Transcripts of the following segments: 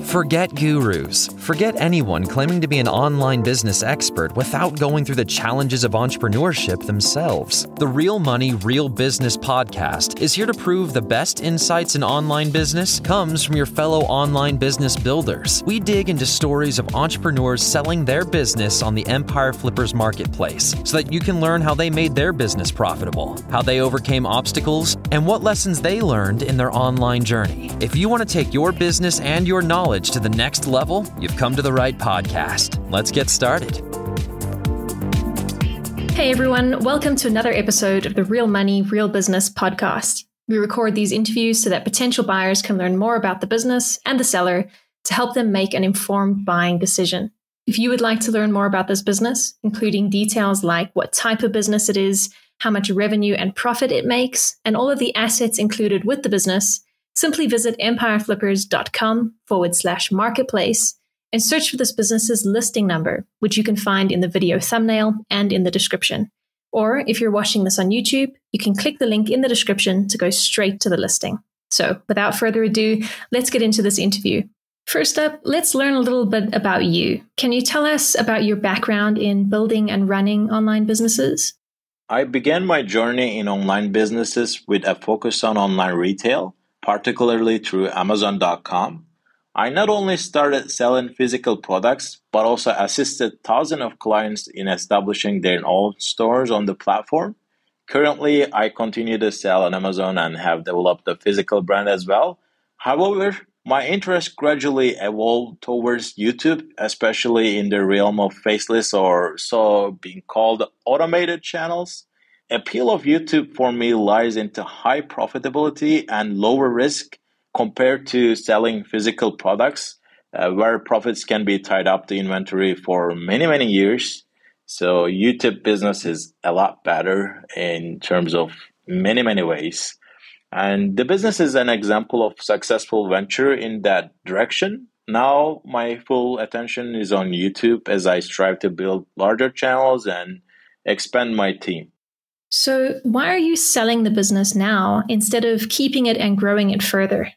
Forget gurus. Forget anyone claiming to be an online business expert without going through the challenges of entrepreneurship themselves. The Real Money, Real Business podcast is here to prove the best insights in online business comes from your fellow online business builders. We dig into stories of entrepreneurs selling their business on the Empire Flippers marketplace so that you can learn how they made their business profitable, how they overcame obstacles, and what lessons they learned in their online journey. If you want to take your business and your knowledge to the next level, you've come to the right podcast. Let's get started. Hey everyone, welcome to another episode of the Real Money, Real Business podcast. We record these interviews so that potential buyers can learn more about the business and the seller to help them make an informed buying decision. If you would like to learn more about this business, including details like what type of business it is, how much revenue and profit it makes, and all of the assets included with the business, simply visit empireflippers.com/marketplace and search for this business's listing number, which you can find in the video thumbnail and in the description. Or if you're watching this on YouTube, you can click the link in the description to go straight to the listing. So without further ado, let's get into this interview. First up, let's learn a little bit about you. Can you tell us about your background in building and running online businesses? I began my journey in online businesses with a focus on online retail, particularly through Amazon.com. I not only started selling physical products, but also assisted thousands of clients in establishing their own stores on the platform. Currently, I continue to sell on Amazon and have developed a physical brand as well. However, my interest gradually evolved towards YouTube, especially in the realm of faceless or so being called automated channels. Appeal of YouTube for me lies into high profitability and lower risk compared to selling physical products, where profits can be tied up to inventory for many years. So YouTube business is a lot better in terms of many ways. And the business is an example of successful venture in that direction. Now my full attention is on YouTube as I strive to build larger channels and expand my team. So why are you selling the business now instead of keeping it and growing it further?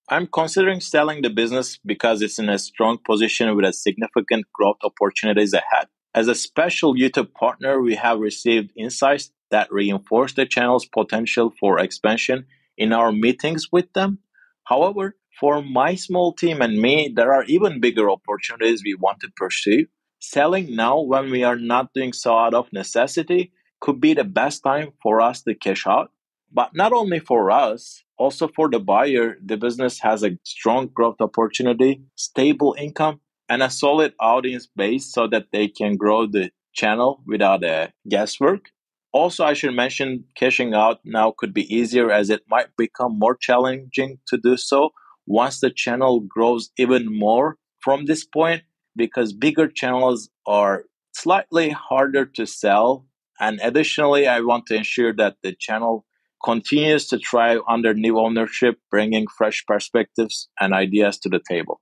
I'm considering selling the business because it's in a strong position with a significant growth opportunities ahead. As a special YouTube partner, we have received insights that reinforce the channel's potential for expansion in our meetings with them. However, for my small team and me, there are even bigger opportunities we want to pursue. Selling now when we are not doing so out of necessity could be the best time for us to cash out. But not only for us, also for the buyer, the business has a strong growth opportunity, stable income, and a solid audience base so that they can grow the channel without guesswork. Also, I should mention cashing out now could be easier as it might become more challenging to do so once the channel grows even more from this point, because bigger channels are slightly harder to sell. And additionally, I want to ensure that the channel continues to thrive under new ownership, bringing fresh perspectives and ideas to the table.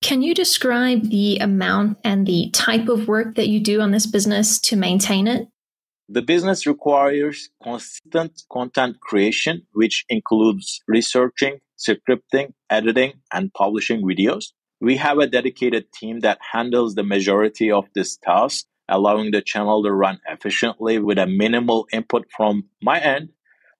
Can you describe the amount and the type of work that you do on this business to maintain it? The business requires consistent content creation, which includes researching, scripting, editing, and publishing videos. We have a dedicated team that handles the majority of this task, allowing the channel to run efficiently with a minimal input from my end.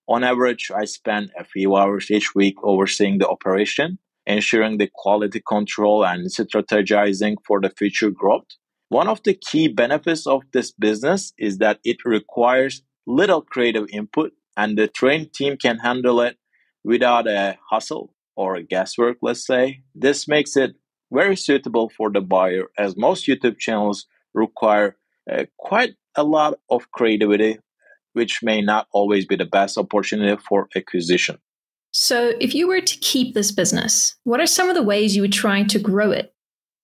On average, I spend a few hours each week overseeing the operation, ensuring the quality control and strategizing for the future growth. One of the key benefits of this business is that it requires little creative input, and the trained team can handle it without a hustle or a guesswork, let's say. This makes it very suitable for the buyer, as most YouTube channels require quite a lot of creativity, which may not always be the best opportunity for acquisition. So if you were to keep this business, what are some of the ways you would try to grow it?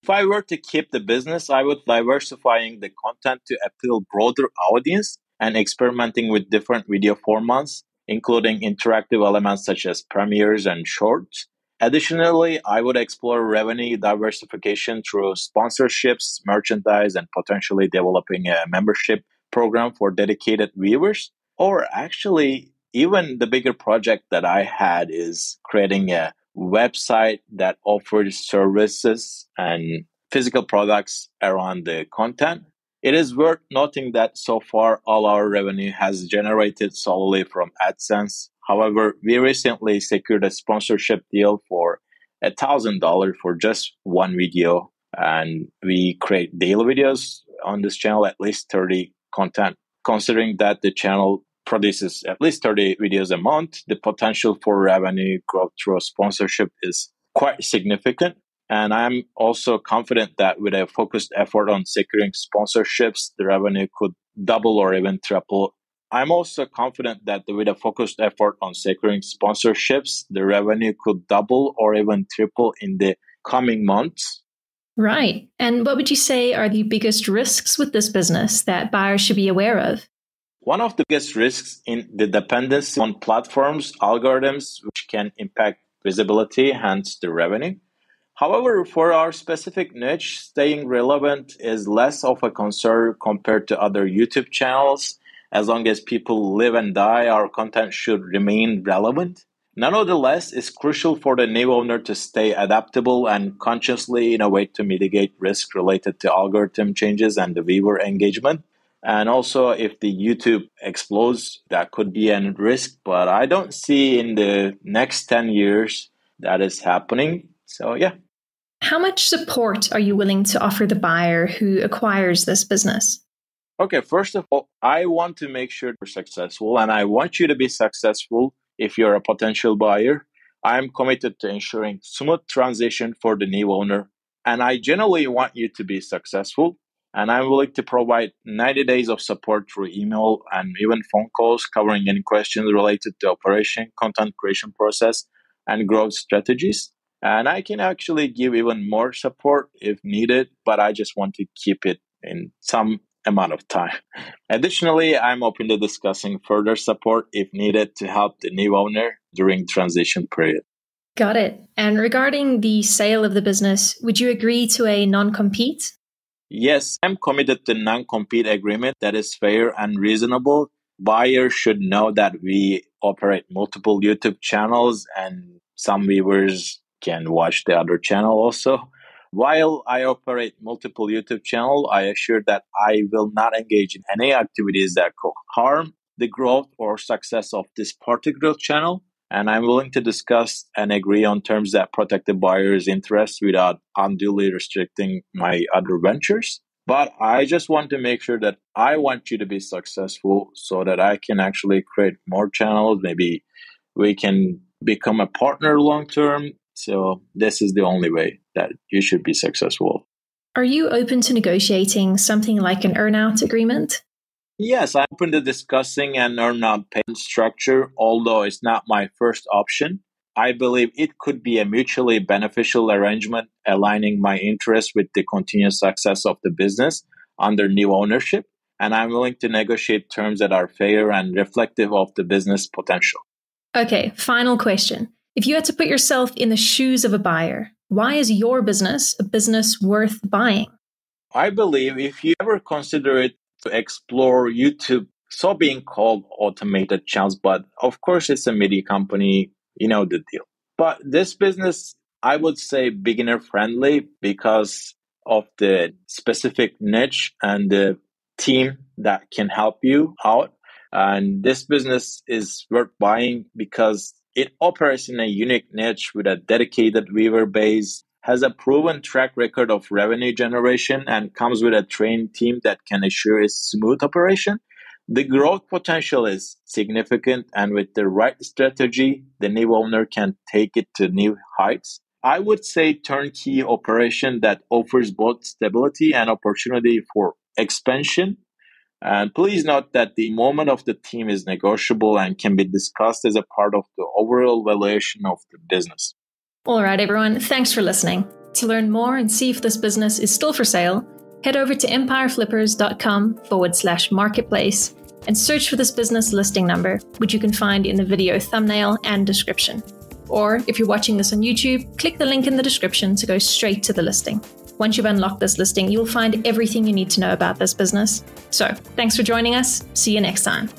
If I were to keep the business, I would diversifying the content to appeal broader audience and experimenting with different video formats, including interactive elements such as premieres and shorts. Additionally, I would explore revenue diversification through sponsorships, merchandise, and potentially developing a membership program for dedicated viewers. Or actually, even the bigger project that I had is creating a website that offers services and physical products around the content. It is worth noting that so far all our revenue has generated solely from Adsense. However, we recently secured a sponsorship deal for $1,000 for just one video, and we create daily videos on this channel, at least 30 content. Considering that the channel produces at least 30 videos a month, the potential for revenue growth through a sponsorship is quite significant. And I'm also confident that with a focused effort on securing sponsorships, the revenue could double or even triple. I'm also confident that with a focused effort on securing sponsorships, the revenue could double or even triple in the coming months. Right. And what would you say are the biggest risks with this business that buyers should be aware of? One of the biggest risks in the dependency on platforms, algorithms, which can impact visibility, hence the revenue. However, for our specific niche, staying relevant is less of a concern compared to other YouTube channels. As long as people live and die, our content should remain relevant. Nonetheless, it's crucial for the new owner to stay adaptable and consciously innovate to mitigate risk related to algorithm changes and the viewer engagement. And also, if the YouTube explodes, that could be a risk, but I don't see in the next 10 years that is happening. So, yeah. How much support are you willing to offer the buyer who acquires this business? Okay, first of all, I want to make sure you're successful, and I want you to be successful if you're a potential buyer. I'm committed to ensuring smooth transition for the new owner, and I generally want you to be successful. And I'm willing to provide 90 days of support through email and even phone calls covering any questions related to operation, content creation process, and growth strategies. And I can actually give even more support if needed, but I just want to keep it in some amount of time. Additionally, I'm open to discussing further support if needed to help the new owner during transition period. Got it. And regarding the sale of the business, would you agree to a non-compete? Yes, I'm committed to non-compete agreement that is fair and reasonable. Buyers should know that we operate multiple YouTube channels and some viewers can watch the other channel also. While I operate multiple YouTube channels, I assure that I will not engage in any activities that could harm the growth or success of this particular channel. And I'm willing to discuss and agree on terms that protect the buyer's interests without unduly restricting my other ventures. But I just want to make sure that I want you to be successful so that I can actually create more channels. Maybe we can become a partner long term. So this is the only way that you should be successful. Are you open to negotiating something like an earn-out agreement? Yes, I'm open to discussing an earn-out payment structure, although it's not my first option. I believe it could be a mutually beneficial arrangement, aligning my interests with the continued success of the business under new ownership, and I'm willing to negotiate terms that are fair and reflective of the business potential. Okay, final question. If you had to put yourself in the shoes of a buyer, why is your business a business worth buying? I believe if you ever consider it to explore YouTube, so being called automated channels, but of course it's a media company, you know the deal. But this business, I would say beginner friendly because of the specific niche and the team that can help you out. And this business is worth buying because it operates in a unique niche with a dedicated viewer base, has a proven track record of revenue generation, and comes with a trained team that can assure a smooth operation. The growth potential is significant, and with the right strategy, the new owner can take it to new heights. I would say turnkey operation that offers both stability and opportunity for expansion. And please note that the moment of the team is negotiable and can be discussed as a part of the overall valuation of the business. All right, everyone. Thanks for listening. To learn more and see if this business is still for sale, head over to empireflippers.com/marketplace and search for this business listing number, which you can find in the video thumbnail and description. Or if you're watching this on YouTube, click the link in the description to go straight to the listing. Once you've unlocked this listing, you'll find everything you need to know about this business. So, thanks for joining us. See you next time.